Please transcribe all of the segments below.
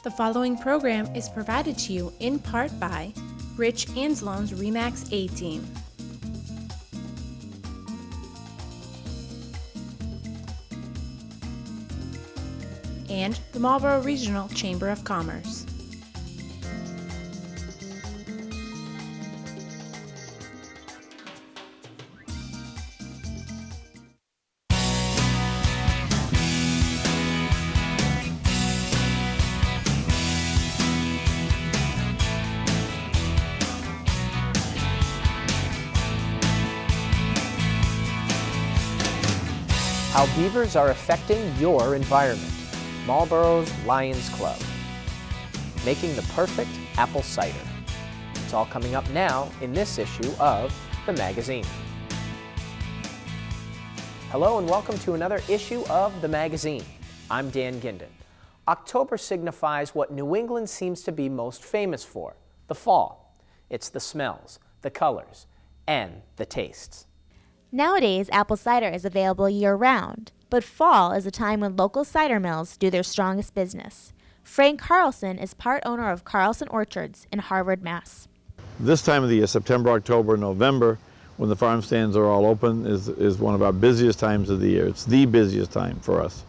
The following program is provided to you in part by Rich Anslone's RE/MAX A-Team. And the Marlboro Regional Chamber of Commerce. How beavers are affecting your environment. Marlboro's Lions Club. Making the perfect apple cider. It's all coming up now in this issue of the magazine. Hello and welcome to another issue of the magazine. I'm Dan Ginden. October signifies what New England seems to be most famous for, the fall. It's the smells, the colors, and the tastes. Nowadays, apple cider is available year-round, but fall is a time when local cider mills do their strongest business. Frank Carlson is part owner of Carlson Orchards in Harvard, Mass. This time of the year, September, October, November, when the farm stands are all open, is one of our busiest times of the year. It's the busiest time for us.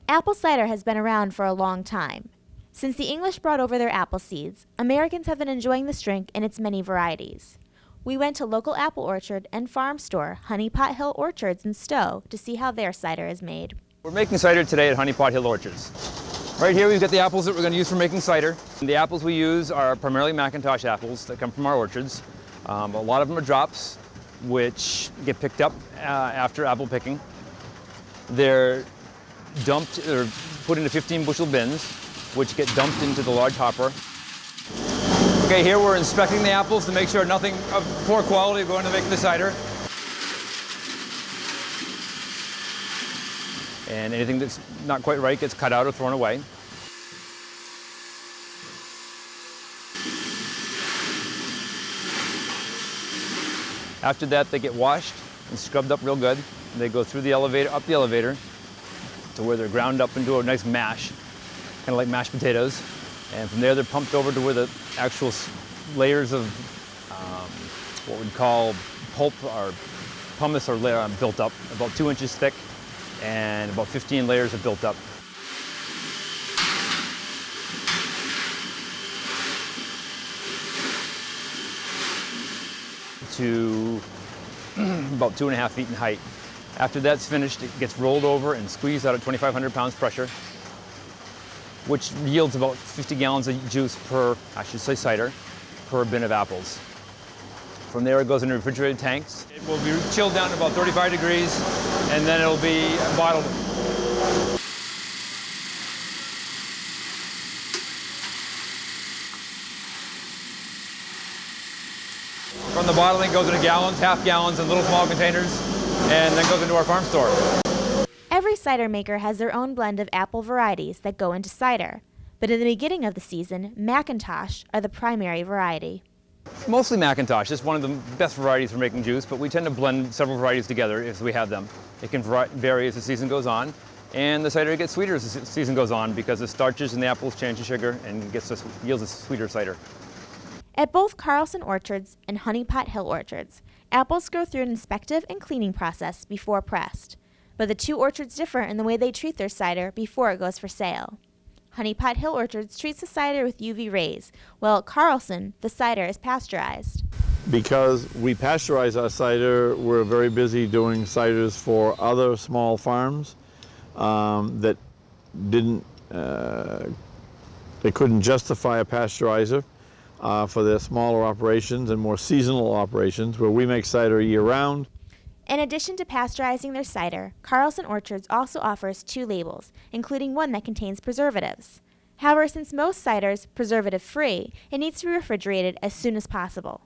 Apple cider has been around for a long time. Since the English brought over their apple seeds, Americans have been enjoying this drink in its many varieties. We went to local apple orchard and farm store Honey Pot Hill Orchards in Stowe to see how their cider is made. We're making cider today at Honey Pot Hill Orchards. Right here we've got the apples that we're going to use for making cider. The apples we use are primarily McIntosh apples that come from our orchards. A lot of them are drops, which get picked up after apple picking. They're dumped or put into 15 bushel bins, which get dumped into the large hopper. Okay, here we're inspecting the apples to make sure nothing of poor quality going to make the cider. And anything that's not quite right gets cut out or thrown away. After that, they get washed and scrubbed up real good. They go through the elevator, up the elevator, to where they're ground up into a nice mash, kind of like mashed potatoes. And from there, they're pumped over to where the actual layers of what we'd call pulp or pumice are built up, about 2 inches thick, and about 15 layers are built up. To about 2.5 feet in height. After that's finished, it gets rolled over and squeezed out at 2,500 pounds pressure, which yields about 50 gallons of juice per, I should say cider, per bin of apples. From there it goes into refrigerated tanks. It will be chilled down to about 35 degrees and then it'll be bottled. From the bottling it goes into gallons, half gallons, and little small containers, and then goes into our farm store. Every cider maker has their own blend of apple varieties that go into cider, but in the beginning of the season, McIntosh are the primary variety. Mostly McIntosh. It's one of the best varieties for making juice, but we tend to blend several varieties together if we have them. It can vary as the season goes on, and the cider gets sweeter as the season goes on because the starches in the apples change to sugar and yields a sweeter cider. At both Carlson Orchards and Honey Pot Hill Orchards, apples go through an inspective and cleaning process before pressed. But the two orchards differ in the way they treat their cider before it goes for sale. Honey Pot Hill Orchards treats the cider with UV rays, while at Carlson, the cider is pasteurized. Because we pasteurize our cider, we're very busy doing ciders for other small farms that they couldn't justify a pasteurizer for their smaller operations and more seasonal operations, where we make cider year-round. In addition to pasteurizing their cider, Carlson Orchards also offers 2 labels, including one that contains preservatives. However, since most cider's preservative-free, it needs to be refrigerated as soon as possible.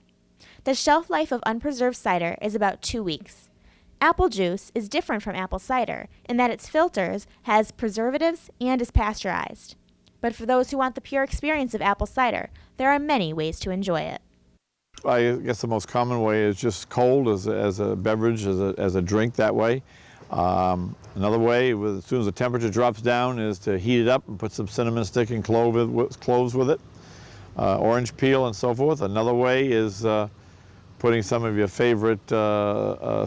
The shelf life of unpreserved cider is about 2 weeks. Apple juice is different from apple cider in that its filters has preservatives and is pasteurized. But for those who want the pure experience of apple cider, there are many ways to enjoy it. I guess the most common way is just cold as a beverage, as a drink that way. Another way, as soon as the temperature drops down, is to heat it up and put some cinnamon stick and cloves with it, orange peel and so forth. Another way is putting some of your favorite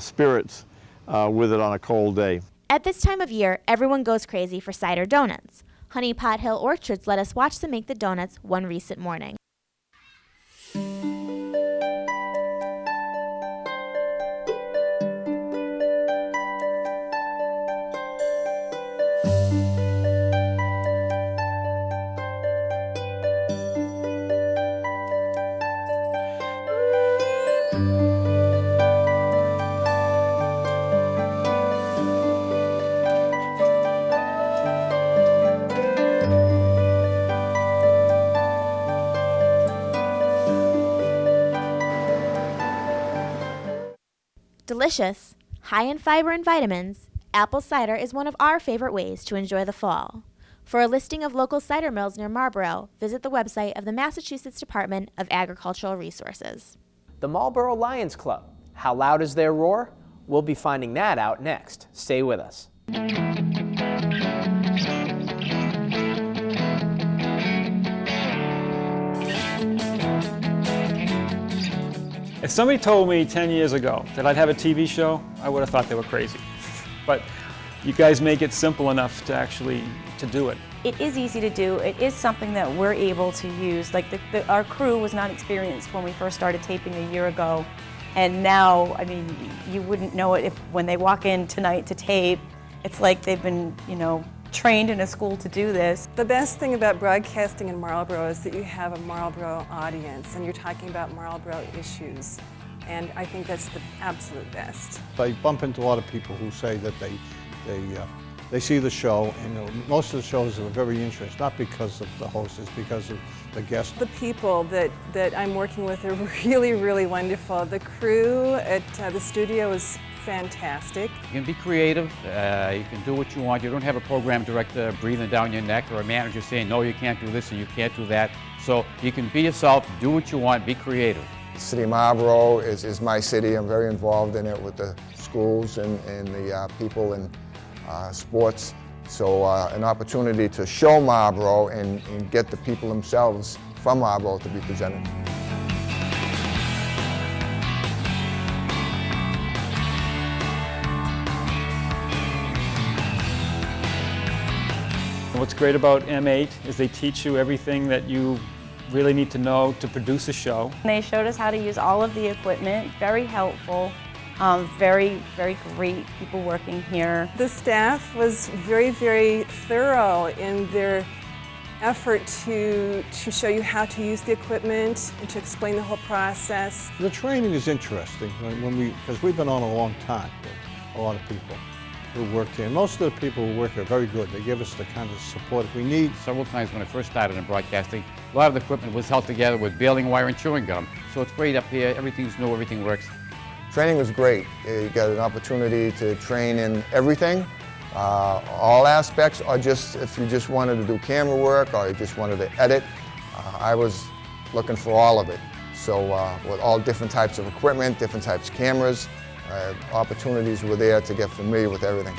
spirits with it on a cold day. At this time of year, everyone goes crazy for cider donuts. Honey Pot Hill Orchards let us watch them make the donuts one recent morning. Delicious, high in fiber and vitamins, apple cider is one of our favorite ways to enjoy the fall. For a listing of local cider mills near Marlborough, visit the website of the Massachusetts Department of Agricultural Resources. The Marlboro Lions Club. How loud is their roar? We'll be finding that out next. Stay with us. If somebody told me 10 years ago that I'd have a TV show, I would have thought they were crazy. But you guys make it simple enough to actually do it. It is easy to do. It is something that we're able to use. Like our crew was not experienced when we first started taping a year ago. And now, I mean, you wouldn't know it when they walk in tonight to tape. It's like they've been, trained in a school to do this. The best thing about broadcasting in Marlborough is that you have a Marlborough audience and you're talking about Marlborough issues. And I think that's the absolute best. I bump into a lot of people who say that they see the show, and most of the shows are very interesting, not because of the host, it's because of the guests. The people that I'm working with are really, really wonderful. The crew at the studio is fantastic. You can be creative, you can do what you want. You don't have a program director breathing down your neck or a manager saying, no, you can't do this and you can't do that. So you can be yourself, do what you want, be creative. The city of Marlborough is my city. I'm very involved in it with the schools and the people in sports. So an opportunity to show Marlborough and get the people themselves from Marlborough to be presented. What's great about M8 is they teach you everything that you really need to know to produce a show. They showed us how to use all of the equipment, very helpful, very, very great people working here. The staff was very, very thorough in their effort to show you how to use the equipment and to explain the whole process. The training is interesting because we've been on a long time with a lot of people who work here. Most of the people who work here are very good. They give us the kind of support we need. Several times when I first started in broadcasting, a lot of the equipment was held together with baling wire and chewing gum. So it's great up here, everything's new, everything works. Training was great. You got an opportunity to train in everything, all aspects, or just if you just wanted to do camera work or you just wanted to edit. I was looking for all of it. So with all different types of equipment, different types of cameras, opportunities were there to get familiar with everything.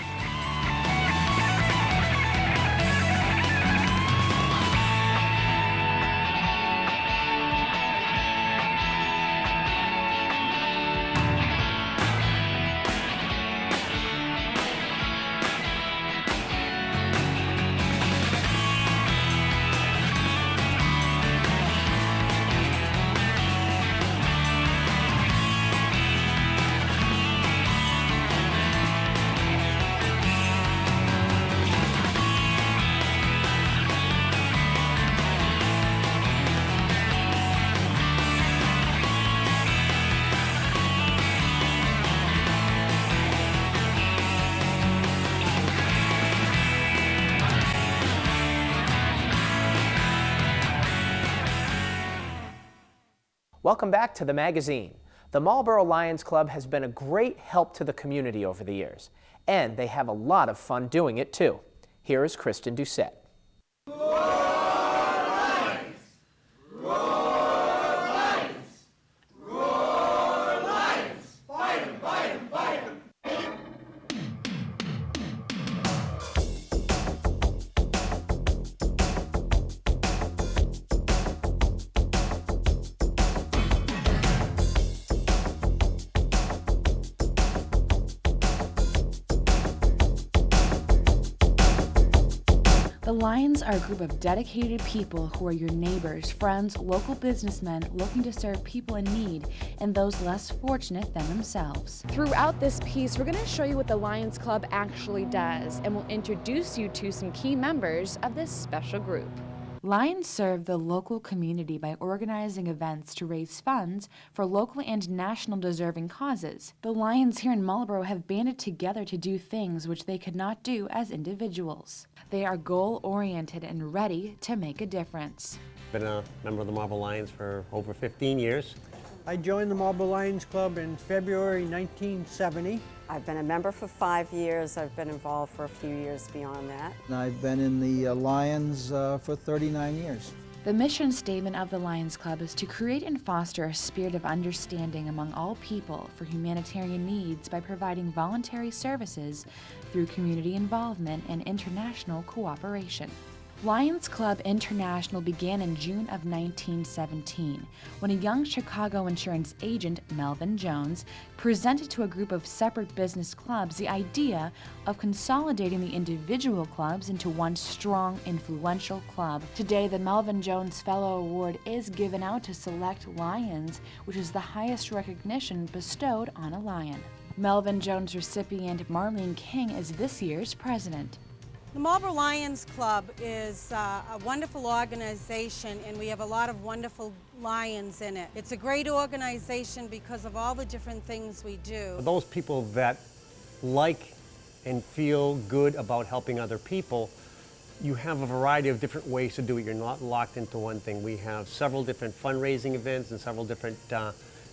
Welcome back to the magazine. The Marlboro Lions Club has been a great help to the community over the years, and they have a lot of fun doing it too. Here is Kristen Doucette. The Lions are a group of dedicated people who are your neighbors, friends, local businessmen looking to serve people in need and those less fortunate than themselves. Throughout this piece, we're going to show you what the Lions Club actually does, and we'll introduce you to some key members of this special group. Lions serve the local community by organizing events to raise funds for local and national deserving causes. The Lions here in Marlborough have banded together to do things which they could not do as individuals. They are goal-oriented and ready to make a difference. Been a member of the Marlborough Lions for over 15 years. I joined the Marlborough Lions Club in February 1970. I've been a member for 5 years. I've been involved for a few years beyond that. And I've been in the Lions for 39 years. The mission statement of the Lions Club is to create and foster a spirit of understanding among all people for humanitarian needs by providing voluntary services through community involvement and international cooperation. Lions Club International began in June of 1917 when a young Chicago insurance agent, Melvin Jones, presented to a group of separate business clubs the idea of consolidating the individual clubs into one strong, influential club. Today, the Melvin Jones Fellow Award is given out to select lions, which is the highest recognition bestowed on a lion. Melvin Jones recipient Marlene King is this year's president. The Marlborough Lions Club is a wonderful organization, and we have a lot of wonderful lions in it. It's a great organization because of all the different things we do. For those people that like and feel good about helping other people, you have a variety of different ways to do it. You're not locked into one thing. We have several different fundraising events and several different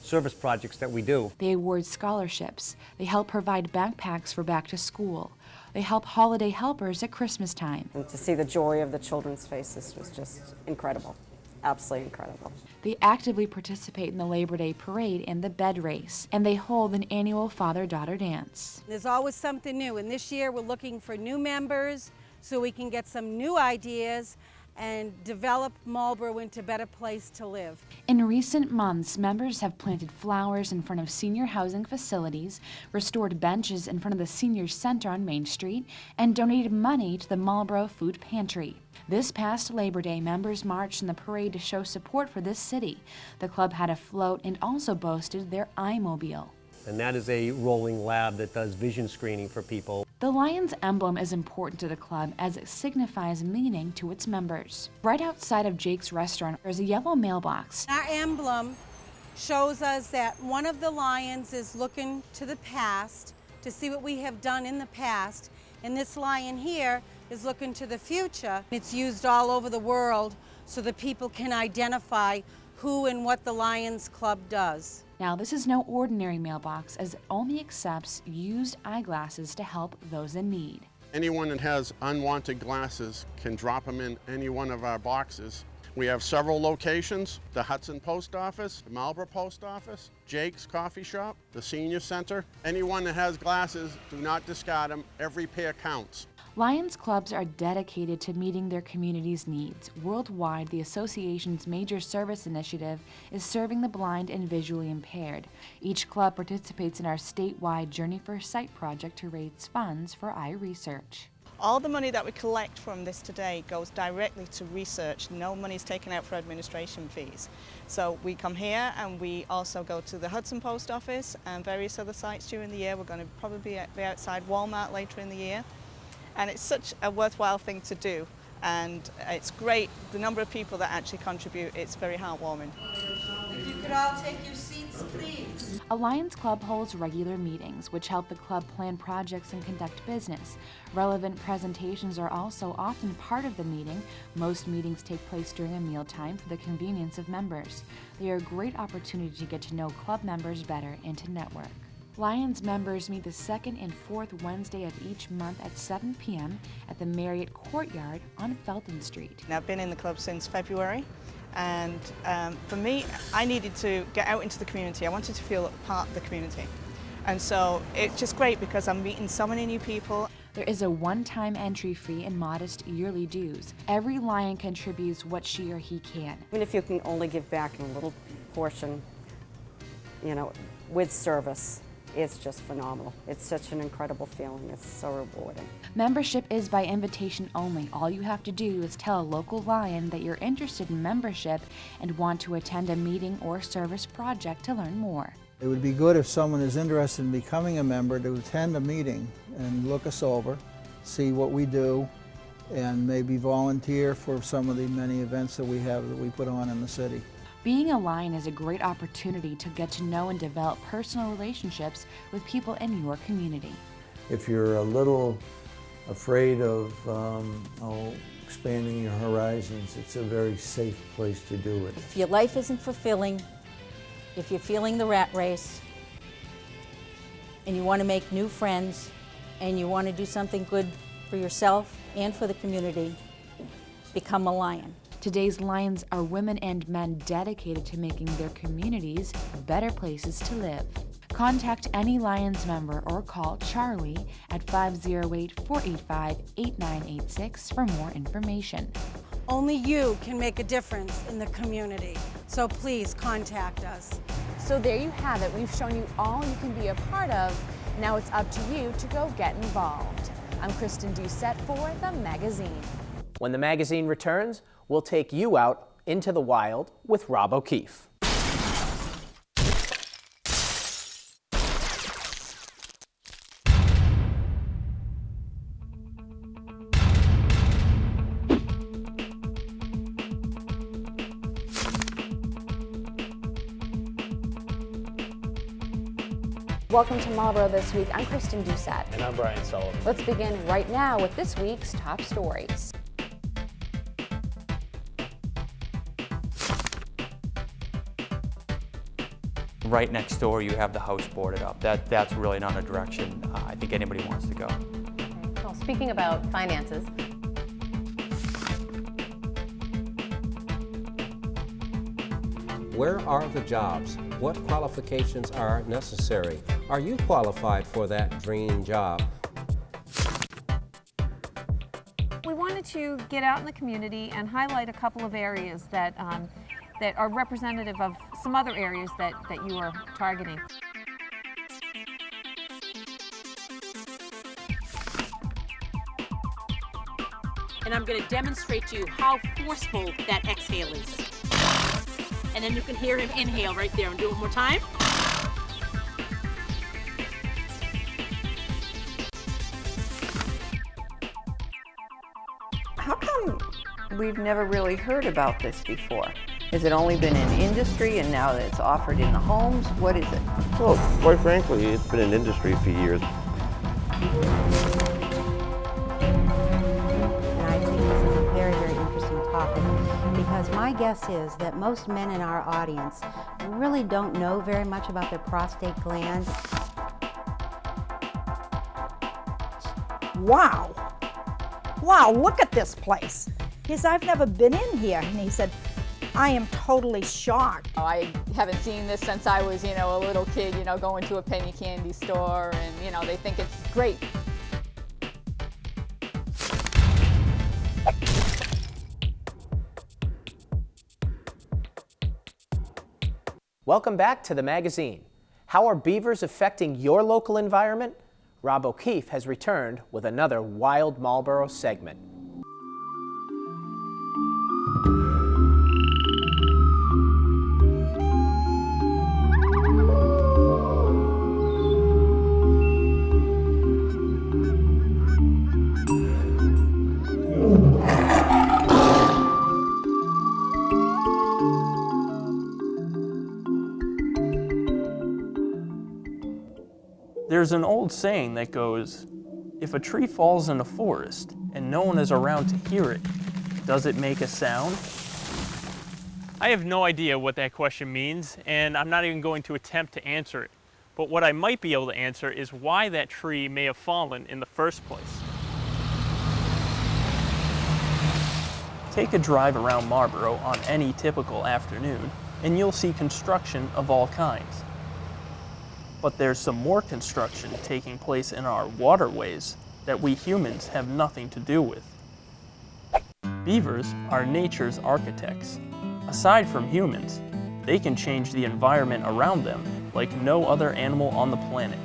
service projects that we do. They award scholarships. They help provide backpacks for back to school. They help holiday helpers at Christmas time. And to see the joy of the children's faces was just incredible, absolutely incredible. They actively participate in the Labor Day Parade and the bed race, and they hold an annual father-daughter dance. There's always something new, and this year we're looking for new members so we can get some new ideas and develop Marlborough into a better place to live. In recent months, members have planted flowers in front of senior housing facilities, restored benches in front of the Senior Center on Main Street, and donated money to the Marlborough Food Pantry. This past Labor Day, members marched in the parade to show support for this city. The club had a float and also boasted their iMobile. And that is a rolling lab that does vision screening for people. The Lions emblem is important to the club as it signifies meaning to its members. Right outside of Jake's restaurant, there's a yellow mailbox. Our emblem shows us that one of the lions is looking to the past to see what we have done in the past, and this lion here is looking to the future. It's used all over the world so that people can identify who and what the Lions Club does. Now, this is no ordinary mailbox, as it only accepts used eyeglasses to help those in need. Anyone that has unwanted glasses can drop them in any one of our boxes. We have several locations: the Hudson Post Office, the Marlborough Post Office, Jake's Coffee Shop, the Senior Center. Anyone that has glasses, do not discard them. Every pair counts. Lions clubs are dedicated to meeting their community's needs. Worldwide, the association's major service initiative is serving the blind and visually impaired. Each club participates in our statewide Journey for Sight project to raise funds for eye research. All the money that we collect from this today goes directly to research. No money is taken out for administration fees. So we come here and we also go to the Hudson Post Office and various other sites during the year. We're going to probably be outside Walmart later in the year. And it's such a worthwhile thing to do. And it's great, the number of people that actually contribute, it's very heartwarming. If you could all take your seats, please. A Lions Club holds regular meetings, which help the club plan projects and conduct business. Relevant presentations are also often part of the meeting. Most meetings take place during a mealtime for the convenience of members. They are a great opportunity to get to know club members better and to network. Lions members meet the second and fourth Wednesday of each month at 7 p.m. at the Marriott Courtyard on Felton Street. Now, I've been in the club since February, and for me, I needed to get out into the community. I wanted to feel part of the community. And so it's just great because I'm meeting so many new people. There is a one-time entry fee and modest yearly dues. Every Lion contributes what she or he can. Even if you can only give back in a little portion, you know, with service, it's just phenomenal. It's such an incredible feeling. It's so rewarding. Membership is by invitation only. All you have to do is tell a local Lion that you're interested in membership and want to attend a meeting or service project to learn more. It would be good if someone is interested in becoming a member to attend a meeting and look us over, see what we do, and maybe volunteer for some of the many events that we have that we put on in the city. Being a Lion is a great opportunity to get to know and develop personal relationships with people in your community. If you're a little afraid of expanding your horizons, it's a very safe place to do it. If your life isn't fulfilling, if you're feeling the rat race, and you want to make new friends, and you want to do something good for yourself and for the community, become a Lion. Today's Lions are women and men dedicated to making their communities better places to live. Contact any Lions member or call Charlie at 508-485-8986 for more information. Only you can make a difference in the community, so please contact us. So there you have it. We've shown you all you can be a part of. Now it's up to you to go get involved. I'm Kristen Doucette for The Magazine. When the magazine returns, we'll take you out into the wild with Rob O'Keefe. Welcome to Marlboro This Week. I'm Kristen Doucette. And I'm Brian Sullivan. Let's begin right now with this week's top stories. Right next door, you have the house boarded up. That's really not a direction I think anybody wants to go. Well, speaking about finances, Where are the jobs? What qualifications are necessary? Are you qualified for that dream job? We wanted to get out in the community and highlight a couple of areas that are representative of some other areas that you are targeting. And I'm going to demonstrate to you how forceful that exhale is. And then you can hear him inhale right there. And do it one more time. How come we've never really heard about this before? Has it only been in industry and now that it's offered in the homes? What is it? Well, quite frankly, it's been in industry for years. And I think this is a very, very interesting topic because my guess is that most men in our audience really don't know very much about their prostate gland. Wow. Wow, look at this place. He said, I've never been in here. And he said, I am totally shocked. I haven't seen this since I was, a little kid, going to a penny candy store and, they think it's great. Welcome back to the magazine. How are beavers affecting your local environment? Rob O'Keefe has returned with another Wild Marlboro segment. There's an old saying that goes, if a tree falls in a forest and no one is around to hear it, does it make a sound? I have no idea what that question means, and I'm not even going to attempt to answer it. But what I might be able to answer is why that tree may have fallen in the first place. Take a drive around Marlboro on any typical afternoon, and you'll see construction of all kinds. But there's some more construction taking place in our waterways that we humans have nothing to do with. Beavers are nature's architects. Aside from humans, they can change the environment around them like no other animal on the planet.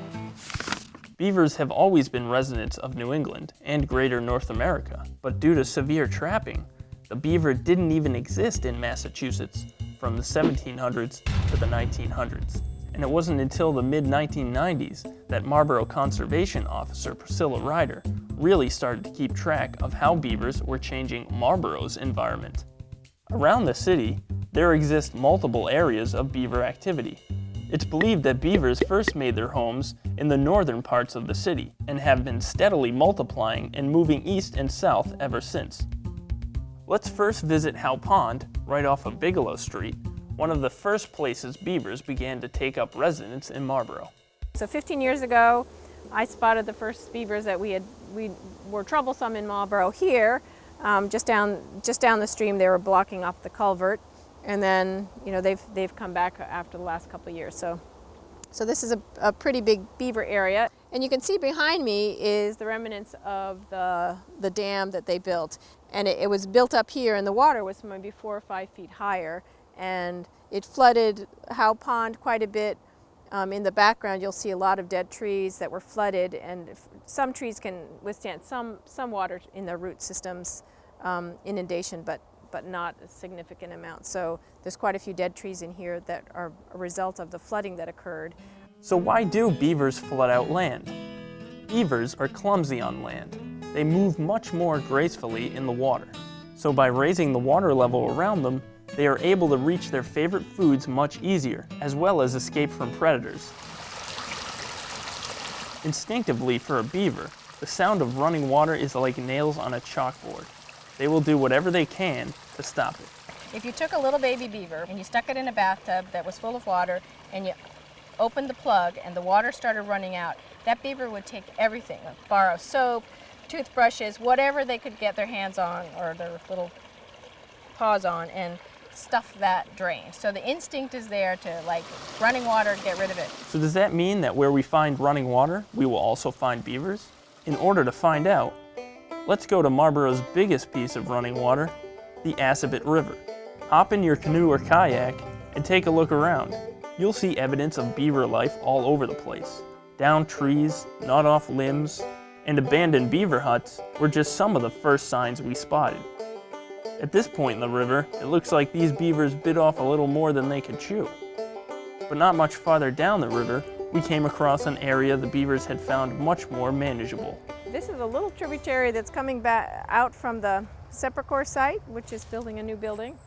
Beavers have always been residents of New England and greater North America, but due to severe trapping, the beaver didn't even exist in Massachusetts from the 1700s to the 1900s. And it wasn't until the mid-1990s that Marlborough Conservation Officer Priscilla Ryder really started to keep track of how beavers were changing Marlborough's environment. Around the city, there exist multiple areas of beaver activity. It's believed that beavers first made their homes in the northern parts of the city and have been steadily multiplying and moving east and south ever since. Let's first visit Howe Pond, right off of Bigelow Street, one of the first places beavers began to take up residence in Marlborough. So 15 years ago, I spotted the first beavers that we were troublesome in Marlborough here. Just down the stream, they were blocking off the culvert. And then, you know, they've come back after the last couple of years. So this is a pretty big beaver area. And you can see behind me is the remnants of the dam that they built. And it was built up here, and the water was maybe 4 or 5 feet higher. And it flooded Howe Pond quite a bit. In the background, you'll see a lot of dead trees that were flooded. And some trees can withstand some water in their root systems, inundation, but not a significant amount. So there's quite a few dead trees in here that are a result of the flooding that occurred. So why do beavers flood out land? Beavers are clumsy on land. They move much more gracefully in the water. So by raising the water level around them, they are able to reach their favorite foods much easier, as well as escape from predators. Instinctively for a beaver, the sound of running water is like nails on a chalkboard. They will do whatever they can to stop it. If you took a little baby beaver and you stuck it in a bathtub that was full of water and you opened the plug and the water started running out, that beaver would take everything, like borrow soap, toothbrushes, whatever they could get their hands on or their little paws on, and stuff that drain. So the instinct is there to, like, running water, get rid of it. So does that mean that where we find running water, we will also find beavers? In order to find out, let's go to Marlborough's biggest piece of running water, the Assabet River. Hop in your canoe or kayak and take a look around. You'll see evidence of beaver life all over the place. Downed trees, gnawed off limbs, and abandoned beaver huts were just some of the first signs we spotted. At this point in the river, it looks like these beavers bit off a little more than they could chew. But not much farther down the river, we came across an area the beavers had found much more manageable. This is a little tributary that's coming back out from the Sepulchre site, which is building a new building.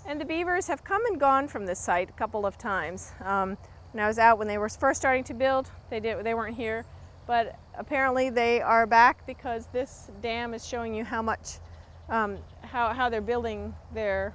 And the beavers have come and gone from this site a couple of times. When I was out, when they were first starting to build, they weren't here. But apparently they are back because this dam is showing you how much, how they're building their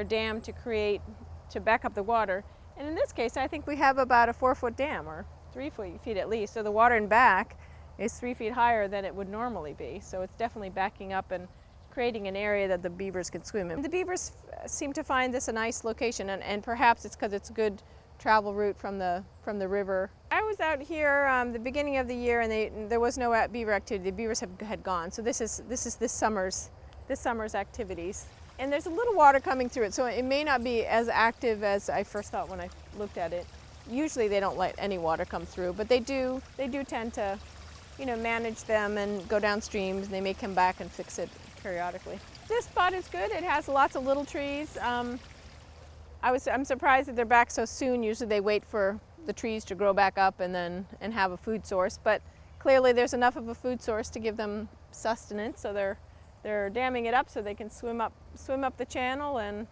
dam to back up the water. And in this case, I think we have about a 4-foot dam, or 3 feet at least. So the water in back is 3 feet higher than it would normally be. So it's definitely backing up and creating an area that the beavers can swim in. The beavers seem to find this a nice location, and perhaps it's because it's a good travel route from the river. I was out here the beginning of the year, and there was no beaver activity. The beavers had gone. So this is this summer's activities. And there's a little water coming through it, so it may not be as active as I first thought when I looked at it. Usually they don't let any water come through, but they do tend to, manage them and go downstream, and they may come back and fix it periodically. This spot is good. It has lots of little trees. I'm surprised that they're back so soon. Usually they wait for the trees to grow back up and have a food source, but clearly there's enough of a food source to give them sustenance, so they're damming it up so they can swim up the channel and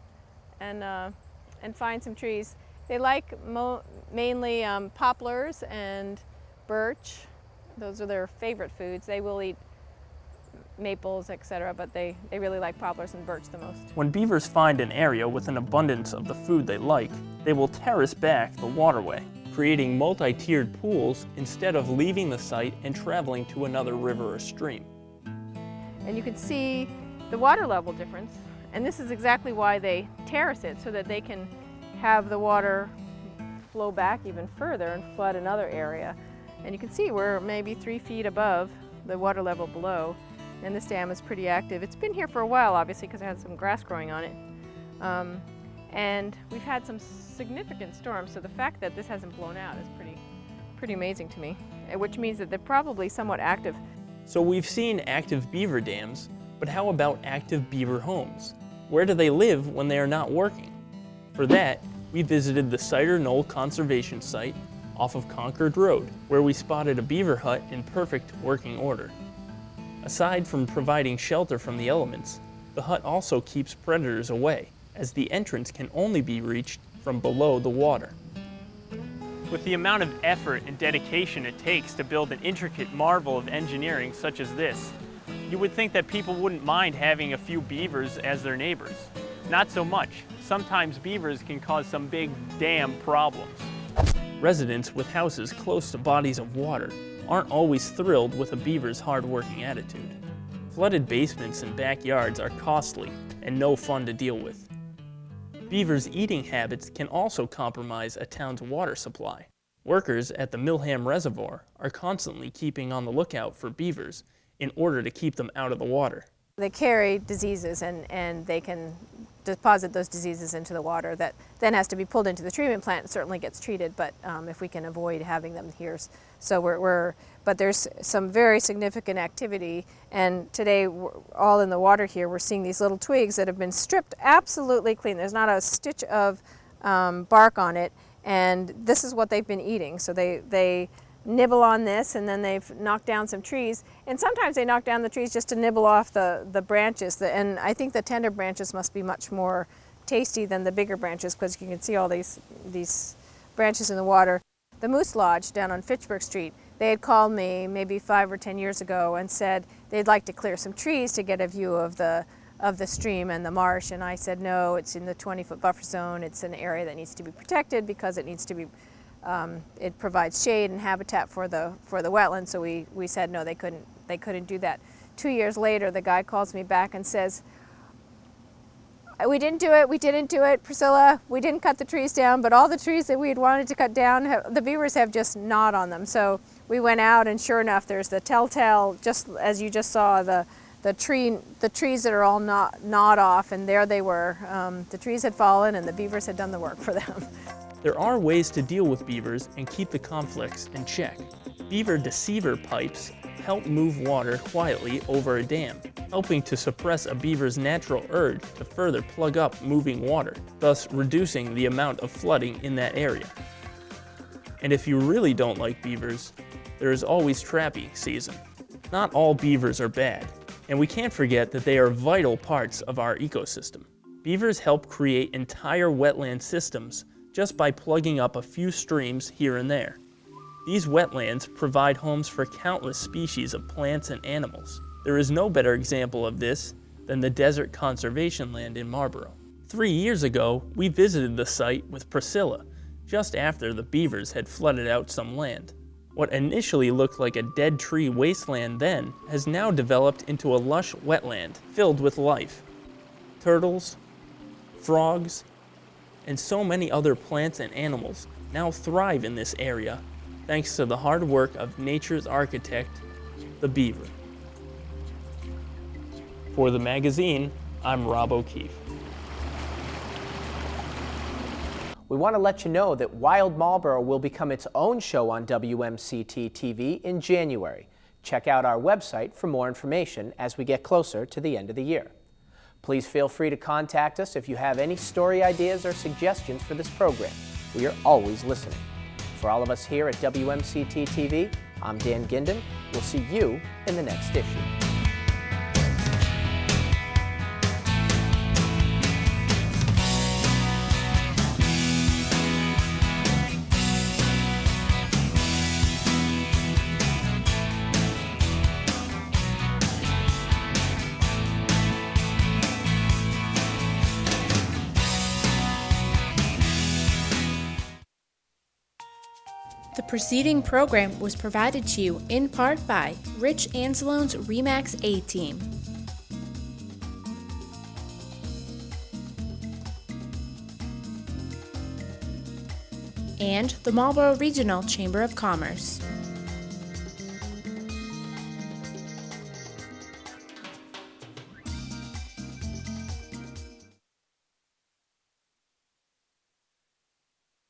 find some trees. They like mainly poplars and birch. Those are their favorite foods. They will eat maples, etc., but they really like poplars and birch the most. When beavers find an area with an abundance of the food they like, they will terrace back the waterway, creating multi-tiered pools instead of leaving the site and traveling to another river or stream. And you can see the water level difference, and this is exactly why they terrace it, so that they can have the water flow back even further and flood another area. And you can see we're maybe 3 feet above the water level below, and this dam is pretty active. It's been here for a while, obviously, because it had some grass growing on it. And we've had some significant storms, so the fact that this hasn't blown out is pretty amazing to me, which means that they're probably somewhat active. So we've seen active beaver dams, but how about active beaver homes? Where do they live when they are not working? For that, we visited the Cider Knoll Conservation Site off of Concord Road, where we spotted a beaver hut in perfect working order. Aside from providing shelter from the elements, the hut also keeps predators away, as the entrance can only be reached from below the water. With the amount of effort and dedication it takes to build an intricate marvel of engineering such as this, you would think that people wouldn't mind having a few beavers as their neighbors. Not so much. Sometimes beavers can cause some big damn problems. Residents with houses close to bodies of water aren't always thrilled with a beaver's hard-working attitude. Flooded basements and backyards are costly and no fun to deal with. Beavers' eating habits can also compromise a town's water supply. Workers at the Milham Reservoir are constantly keeping on the lookout for beavers in order to keep them out of the water. They carry diseases and they can deposit those diseases into the water that then has to be pulled into the treatment plant and certainly gets treated, but if we can avoid having them here. So but there's some very significant activity, and today all in the water here we're seeing these little twigs that have been stripped absolutely clean. There's not a stitch of bark on it, and this is what they've been eating. So they nibble on this, and then they've knocked down some trees, and sometimes they knock down the trees just to nibble off the branches, and I think the tender branches must be much more tasty than the bigger branches, because you can see all these branches in the water. The Moose Lodge down on Fitchburg Street, they had called me maybe 5 or 10 years ago and said they'd like to clear some trees to get a view of the stream and the marsh, and I said no, it's in the 20-foot buffer zone. It's an area that needs to be protected because it needs to be it provides shade and habitat for the wetlands, so we said no, they couldn't do that. 2 years later, the guy calls me back and says, we didn't do it, Priscilla, we didn't cut the trees down, but all the trees that we had wanted to cut down, the beavers have just gnawed on them. So we went out, and sure enough, there's the telltale, just as you just saw, the trees that are all gnawed off, and there they were. The trees had fallen, and the beavers had done the work for them. There are ways to deal with beavers and keep the conflicts in check. Beaver deceiver pipes help move water quietly over a dam, helping to suppress a beaver's natural urge to further plug up moving water, thus reducing the amount of flooding in that area. And if you really don't like beavers, there is always trapping season. Not all beavers are bad, and we can't forget that they are vital parts of our ecosystem. Beavers help create entire wetland systems just by plugging up a few streams here and there. These wetlands provide homes for countless species of plants and animals. There is no better example of this than the Desert Conservation Land in Marlborough. 3 years ago, we visited the site with Priscilla, just after the beavers had flooded out some land. What initially looked like a dead tree wasteland then has now developed into a lush wetland filled with life. Turtles, frogs, and so many other plants and animals now thrive in this area thanks to the hard work of nature's architect, the beaver. For the magazine, I'm Rob O'Keefe. We want to let you know that Wild Marlboro will become its own show on WMCT-TV in January. Check out our website for more information as we get closer to the end of the year. Please feel free to contact us if you have any story ideas or suggestions for this program. We are always listening. For all of us here at WMCT-TV, I'm Dan Ginden. We'll see you in the next issue. The preceding program was provided to you in part by Rich Anzalone's RE/MAX A-Team. And the Marlborough Regional Chamber of Commerce.